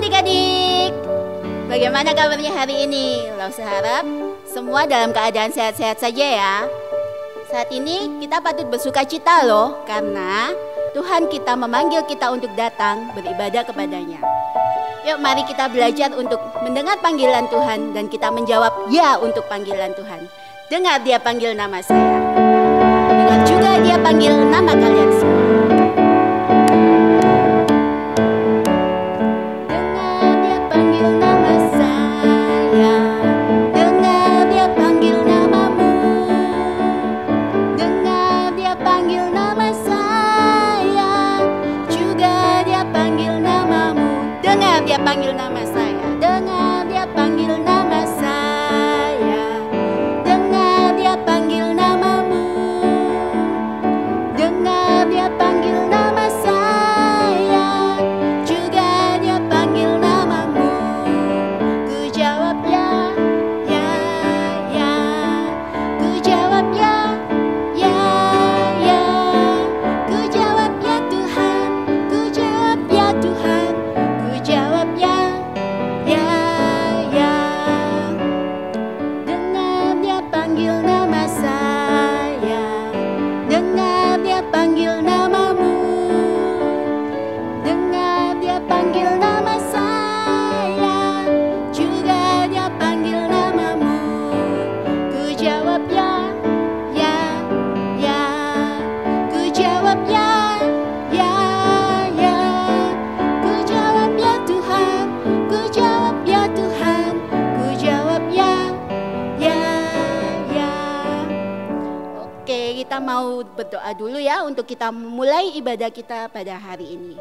adik-adik, bagaimana kabarnya hari ini? Laus harap semua dalam keadaan sehat-sehat saja ya. Saat ini kita patut bersuka cita loh, karena Tuhan kita memanggil kita untuk datang beribadah kepadanya. Yuk mari kita belajar untuk mendengar panggilan Tuhan dan kita menjawab ya untuk panggilan Tuhan. Dengar dia panggil nama saya. Dengar juga dia panggil nama kalian semua. Panggil nama saya, dengar dia panggil nama saya, dengar dia panggil namamu, dengar dia panggil nama saya, juga dia panggil namamu. Ku jawab ya, ya, ya, ku jawab ya, ya, ya, ku jawab ya Tuhan, ku jawab ya Tuhan. Kita mau berdoa dulu ya untuk kita mulai ibadah kita pada hari ini.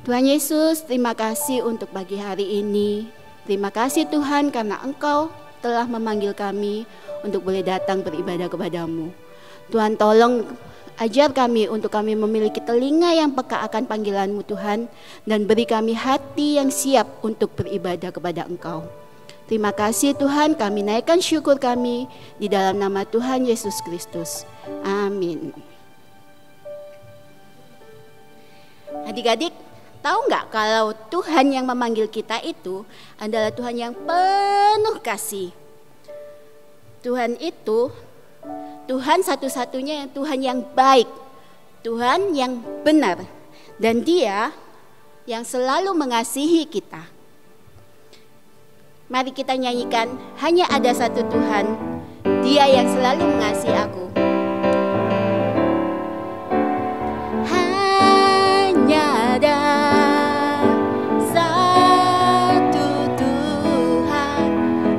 Tuhan Yesus, terima kasih untuk pagi hari ini. Terima kasih Tuhan karena Engkau telah memanggil kami untuk boleh datang beribadah kepadamu. Tuhan tolong ajar kami untuk kami memiliki telinga yang peka akan panggilan-Mu Tuhan, dan beri kami hati yang siap untuk beribadah kepada Engkau. Terima kasih Tuhan, kami naikkan syukur kami di dalam nama Tuhan Yesus Kristus. Amin. Adik-adik, tahu nggak kalau Tuhan yang memanggil kita itu adalah Tuhan yang penuh kasih. Tuhan itu, Tuhan satu-satunya Tuhan yang baik, Tuhan yang benar, dan Dia yang selalu mengasihi kita. Mari kita nyanyikan, hanya ada satu Tuhan, Dia yang selalu mengasihi aku. Hanya ada satu Tuhan,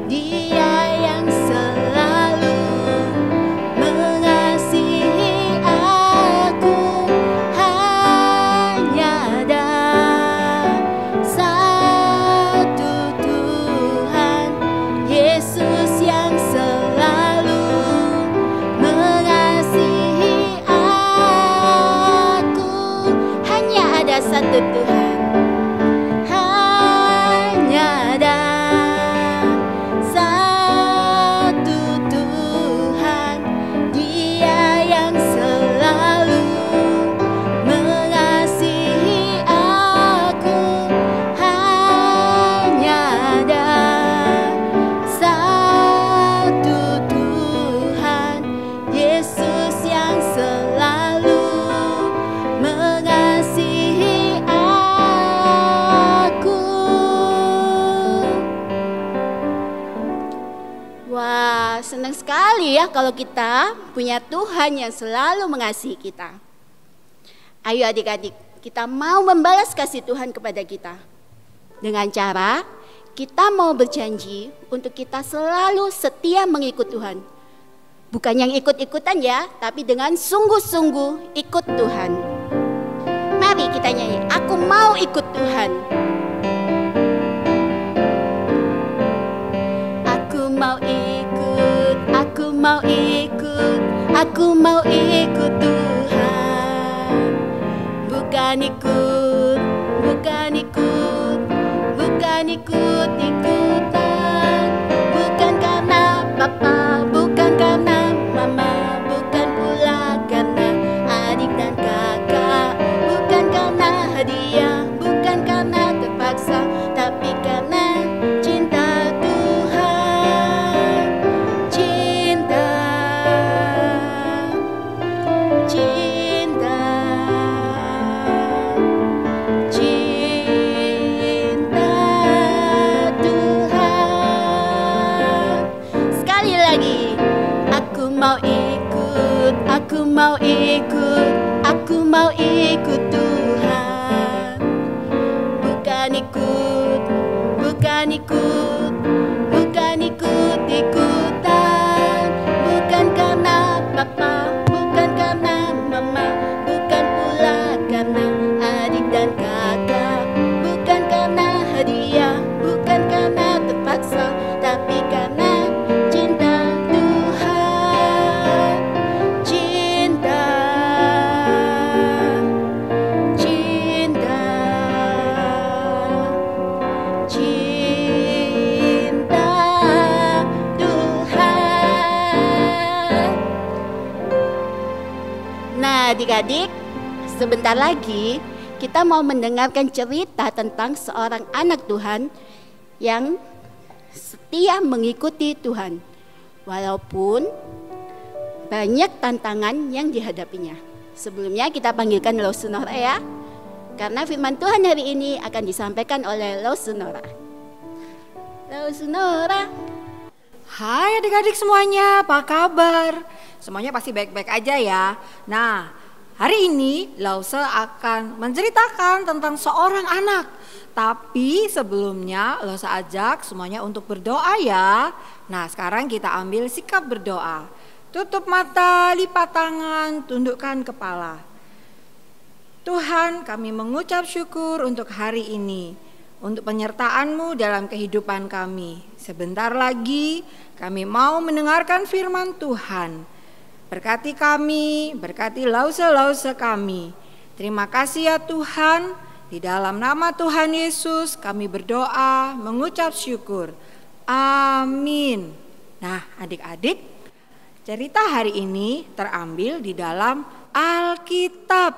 Dia yang selalu mengasihi aku. Hanya ada satu Tuhan, Yesus yang selalu mengasihi aku. Hanya ada satu Tuhan, hanya ada satu Tuhan, Dia yang selalu mengasihi aku. Hanya ada satu Tuhan, Yesus yang selalu mengasihi aku. Wah, senang sekali ya kalau kita punya Tuhan yang selalu mengasihi kita. Ayo adik-adik, kita mau membalas kasih Tuhan kepada kita. Dengan cara kita mau berjanji untuk kita selalu setia mengikut Tuhan. Bukan yang ikut-ikutan ya, tapi dengan sungguh-sungguh ikut Tuhan. Mari kita nyanyi, aku mau ikut Tuhan. Aku mau ikut, aku mau ikut, aku mau ikut Tuhan. Bukan ikut, bukan ikut, bukan ikut-ikutan. Bukan karena papa, bukan karena mama, bukan pula karena adik dan kakak, bukan karena hadiah, bukan karena terpaksa. mau ikut, aku mau ikut, aku mau ikut Tuhan. Bukan ikut, bukan ikut, bukan ikut-ikutan. Bukan karena papa, bukan karena mama, bukan pula karena adik dan kakak. Bukan karena hadiah, bukan karena terpaksa, tapi karena cinta Tuhan. Cinta, cinta, cinta Tuhan. Nah, adik-adik, sebentar lagi kita mau mendengarkan cerita tentang seorang anak Tuhan yang setia mengikuti Tuhan, walaupun banyak tantangan yang dihadapinya. Sebelumnya kita panggilkan Lo Sunora ya, karena firman Tuhan hari ini akan disampaikan oleh Lo Sunora. Lo Sunora. Hai adik-adik semuanya, apa kabar? Semuanya pasti baik-baik aja ya. Nah, hari ini Lause akan menceritakan tentang seorang anak. Tapi sebelumnya Lause ajak semuanya untuk berdoa ya. Nah, sekarang kita ambil sikap berdoa. Tutup mata, lipat tangan, tundukkan kepala. Tuhan, kami mengucap syukur untuk hari ini, untuk penyertaan-Mu dalam kehidupan kami. Sebentar lagi kami mau mendengarkan firman Tuhan. Berkati kami, berkati lause-lause kami. Terima kasih ya Tuhan, di dalam nama Tuhan Yesus kami berdoa, mengucap syukur. Amin. Nah adik-adik, cerita hari ini terambil di dalam Alkitab,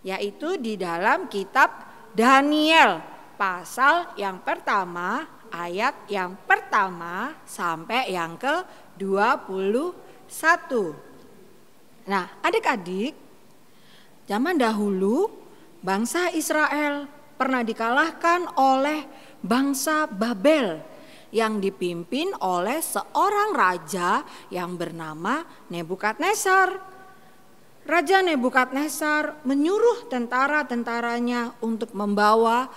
yaitu di dalam kitab Daniel, pasal yang pertama, ayat yang pertama sampai yang ke-21. Nah, adik-adik, zaman dahulu bangsa Israel pernah dikalahkan oleh bangsa Babel yang dipimpin oleh seorang raja yang bernama Nebukadnezar. Raja Nebukadnezar menyuruh tentara-tentaranya untuk membawa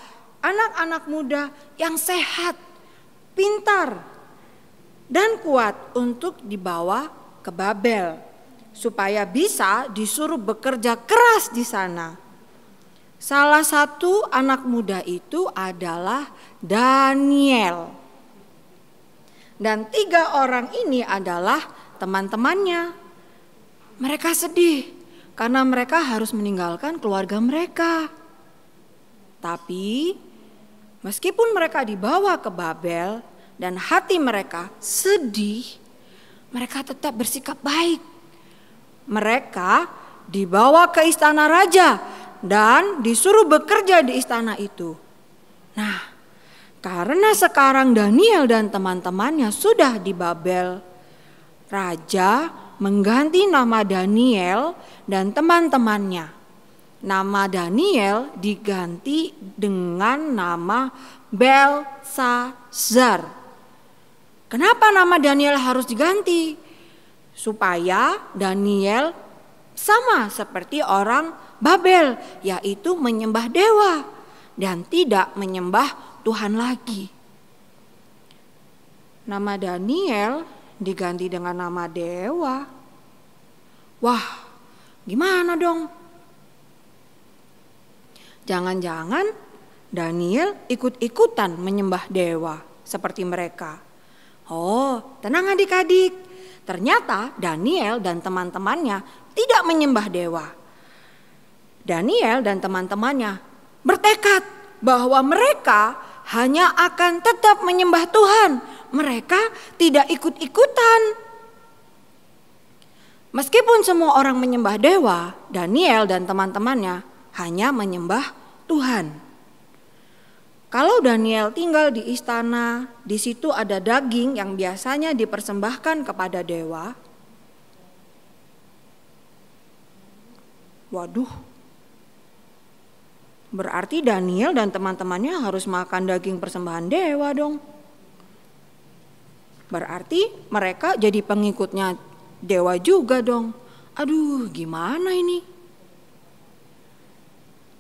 anak-anak muda yang sehat, pintar, dan kuat untuk dibawa ke Babel, supaya bisa disuruh bekerja keras di sana. Salah satu anak muda itu adalah Daniel. Dan 3 orang ini adalah teman-temannya. Mereka sedih karena mereka harus meninggalkan keluarga mereka. Tapi meskipun mereka dibawa ke Babel dan hati mereka sedih, mereka tetap bersikap baik. Mereka dibawa ke istana raja dan disuruh bekerja di istana itu. Nah, karena sekarang Daniel dan teman-temannya sudah di Babel, raja mengganti nama Daniel dan teman-temannya. Nama Daniel diganti dengan nama Belsazar. Kenapa nama Daniel harus diganti? Supaya Daniel sama seperti orang Babel, yaitu menyembah dewa dan tidak menyembah Tuhan lagi. Nama Daniel diganti dengan nama dewa. Wah, gimana dong? Jangan-jangan Daniel ikut-ikutan menyembah dewa seperti mereka. Oh, tenang adik-adik. Ternyata Daniel dan teman-temannya tidak menyembah dewa. Daniel dan teman-temannya bertekad bahwa mereka hanya akan tetap menyembah Tuhan. Mereka tidak ikut-ikutan. Meskipun semua orang menyembah dewa, Daniel dan teman-temannya hanya menyembah Tuhan. Kalau Daniel tinggal di istana, di situ ada daging yang biasanya dipersembahkan kepada dewa. Waduh, berarti Daniel dan teman-temannya harus makan daging persembahan dewa dong. Berarti mereka jadi pengikutnya dewa juga dong. Aduh, gimana ini?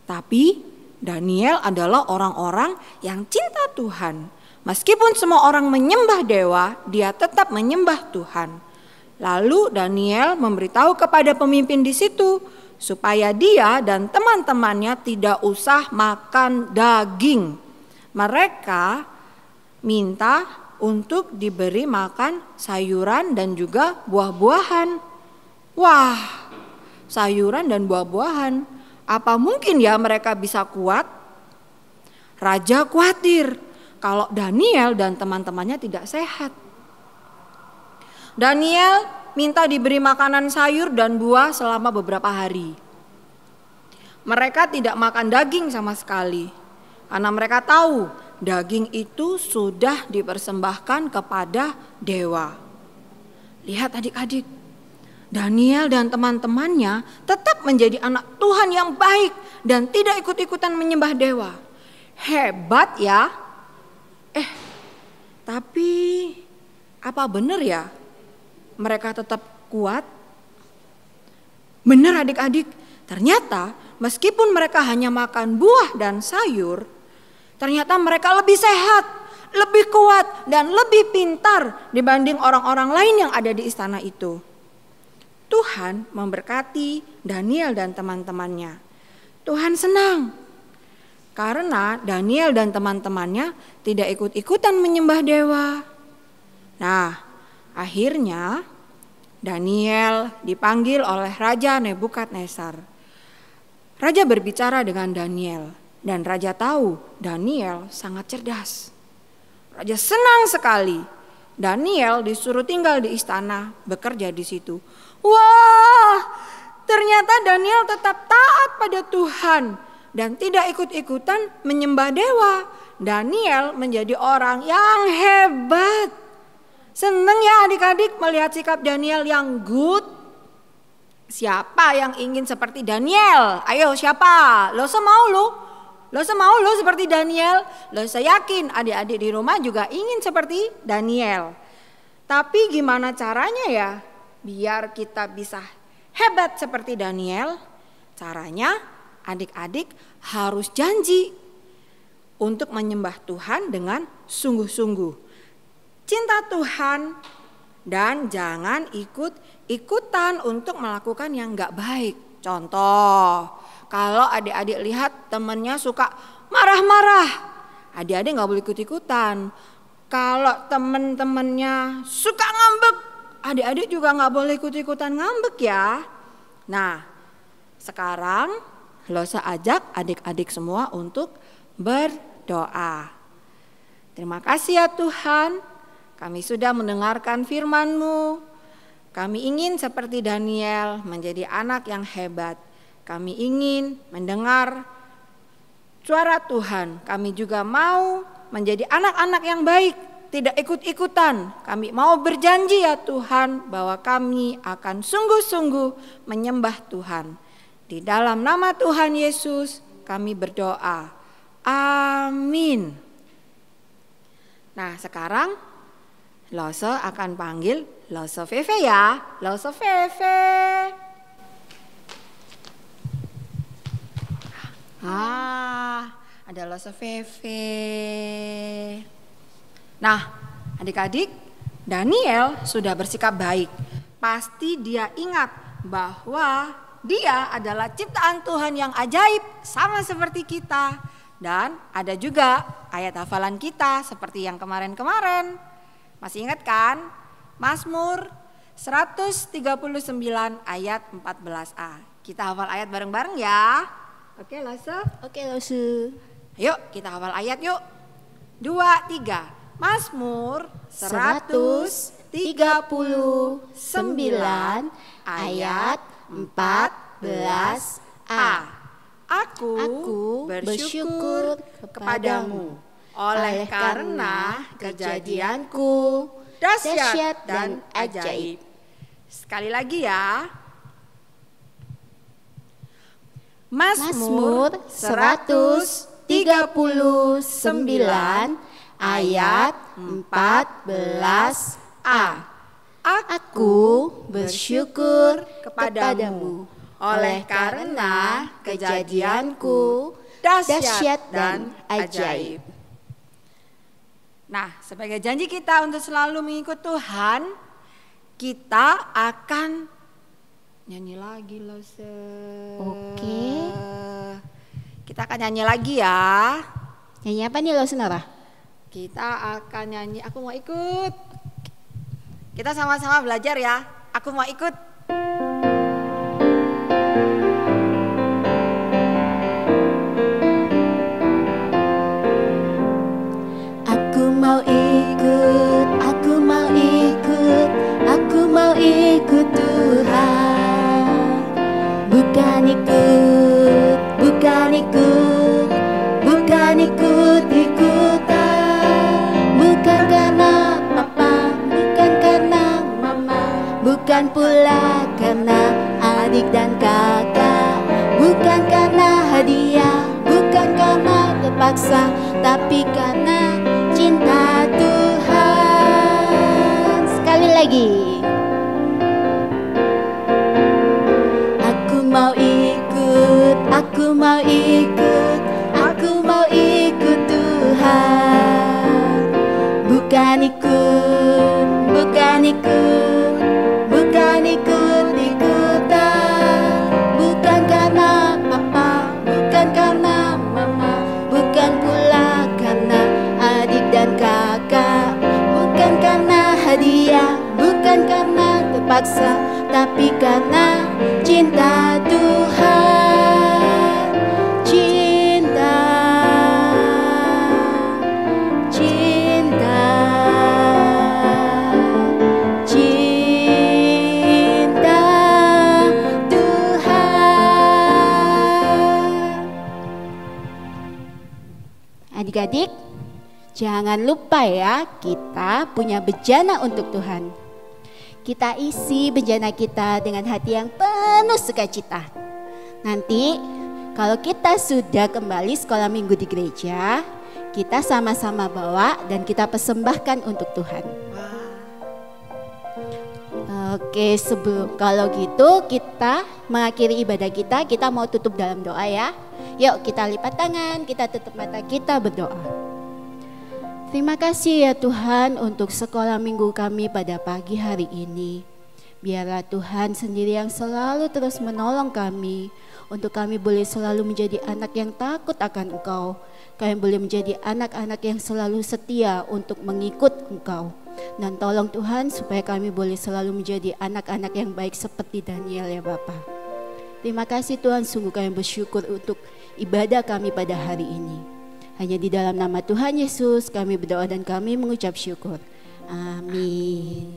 Tapi Daniel adalah orang-orang yang cinta Tuhan. Meskipun semua orang menyembah dewa, dia tetap menyembah Tuhan. Lalu Daniel memberitahu kepada pemimpin di situ supaya dia dan teman-temannya tidak usah makan daging. Mereka minta untuk diberi makan sayuran dan juga buah-buahan. Wah, sayuran dan buah-buahan. Apa mungkin ya mereka bisa kuat? Raja khawatir kalau Daniel dan teman-temannya tidak sehat. Daniel minta diberi makanan sayur dan buah selama beberapa hari. Mereka tidak makan daging sama sekali. Karena mereka tahu daging itu sudah dipersembahkan kepada dewa. Lihat adik-adik, Daniel dan teman-temannya tetap menjadi anak Tuhan yang baik dan tidak ikut-ikutan menyembah dewa. Hebat ya. Tapi apa benar ya mereka tetap kuat? Benar adik-adik, ternyata meskipun mereka hanya makan buah dan sayur, ternyata mereka lebih sehat, lebih kuat dan lebih pintar dibanding orang-orang lain yang ada di istana itu. Tuhan memberkati Daniel dan teman-temannya. Tuhan senang karena Daniel dan teman-temannya tidak ikut-ikutan menyembah dewa. Nah, akhirnya Daniel dipanggil oleh Raja Nebukadnezar. Raja berbicara dengan Daniel dan raja tahu Daniel sangat cerdas. Raja senang sekali. Daniel disuruh tinggal di istana, bekerja di situ. Wah, ternyata Daniel tetap taat pada Tuhan dan tidak ikut-ikutan menyembah dewa. Daniel menjadi orang yang hebat. Senang ya adik-adik melihat sikap Daniel yang good. Siapa yang ingin seperti Daniel? Ayo siapa? Lo semau lo? Lo semau lo seperti Daniel? Lo saya yakin adik-adik di rumah juga ingin seperti Daniel. Tapi gimana caranya ya biar kita bisa hebat seperti Daniel? Caranya adik-adik harus janji untuk menyembah Tuhan dengan sungguh-sungguh. Cinta Tuhan dan jangan ikut-ikutan untuk melakukan yang gak baik. Contoh, kalau adik-adik lihat temannya suka marah-marah, adik-adik gak boleh ikut-ikutan. Kalau teman-temannya suka ngambek, adik-adik juga gak boleh ikut-ikutan ngambek ya. Nah, sekarang Losa ajak adik-adik semua untuk berdoa. Terima kasih ya Tuhan, kami sudah mendengarkan firman-Mu. Kami ingin seperti Daniel menjadi anak yang hebat. Kami ingin mendengar suara Tuhan. Kami juga mau menjadi anak-anak yang baik, tidak ikut-ikutan. Kami mau berjanji ya Tuhan bahwa kami akan sungguh-sungguh menyembah Tuhan. Di dalam nama Tuhan Yesus kami berdoa. Amin. Nah sekarang Lose akan panggil Lose Feve ya. Lose Feve. Ada Lose Feve. Nah adik-adik, Daniel sudah bersikap baik. Pasti dia ingat bahwa dia adalah ciptaan Tuhan yang ajaib sama seperti kita. Dan ada juga ayat hafalan kita seperti yang kemarin-kemarin. Masih ingat kan? Mazmur 139 ayat 14a. Kita hafal ayat bareng-bareng ya. Oke Lose? Oke Lose. Ayo kita hafal ayat yuk. 2, 3. Mazmur 139 ayat 14a. Aku bersyukur kepadamu oleh karena kejadianku dahsyat dan ajaib. Sekali lagi ya. Mazmur 139 ayat 14a. Aku bersyukur kepadamu oleh karena kejadianku dahsyat dan ajaib. Nah, sebagai janji kita untuk selalu mengikut Tuhan, kita akan nyanyi lagi loh. Oke. Kita akan nyanyi lagi ya. Nyanyi apa nih lo Nora? Kita akan nyanyi Aku Mau Ikut. Kita sama-sama belajar ya. Aku mau ikut. Aku mau ikut, aku mau ikut, aku mau ikut Tuhan. Bukan ikut, bukan ikut, bukan ikut-ikutan. Bukan karena papa, bukan karena mama, bukan pula karena adik dan kakak. Bukan karena hadiah, bukan karena terpaksa, tapi karena cinta Tuhan. Sekali lagi. Aku mau ikut, aku mau ikut, aku mau ikut Tuhan. Bukan ikut, bukan ikut, bukan ikut-ikutan. Bukan karena papa, bukan karena mama, bukan pula karena adik dan kakak. Bukan karena hadiah, bukan karena terpaksa, tapi karena cinta Tuhan. Cinta, cinta, cinta Tuhan. Adik-adik, jangan lupa ya, kita punya bejana untuk Tuhan. Kita isi bejana kita dengan hati yang penuh sukacita. Nanti kalau kita sudah kembali sekolah minggu di gereja, kita sama-sama bawa dan kita persembahkan untuk Tuhan. Oke, kalau gitu kita mengakhiri ibadah kita mau tutup dalam doa ya. Yuk kita lipat tangan, kita tutup mata, kita berdoa. Terima kasih ya Tuhan untuk sekolah minggu kami pada pagi hari ini. Biarlah Tuhan sendiri yang selalu terus menolong kami, untuk kami boleh selalu menjadi anak yang takut akan Engkau. Kami boleh menjadi anak-anak yang selalu setia untuk mengikut Engkau. Dan tolong Tuhan supaya kami boleh selalu menjadi anak-anak yang baik seperti Daniel ya Bapa. Terima kasih Tuhan, sungguh kami bersyukur untuk ibadah kami pada hari ini. Hanya di dalam nama Tuhan Yesus kami berdoa dan kami mengucap syukur. Amin.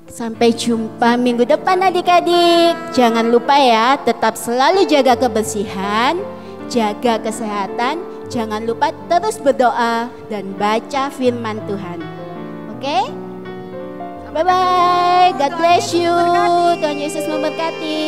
Sampai jumpa minggu depan adik-adik. Jangan lupa ya, tetap selalu jaga kebersihan, jaga kesehatan. Jangan lupa terus berdoa dan baca firman Tuhan. Oke? Bye-bye. God bless you. Tuhan Yesus memberkati.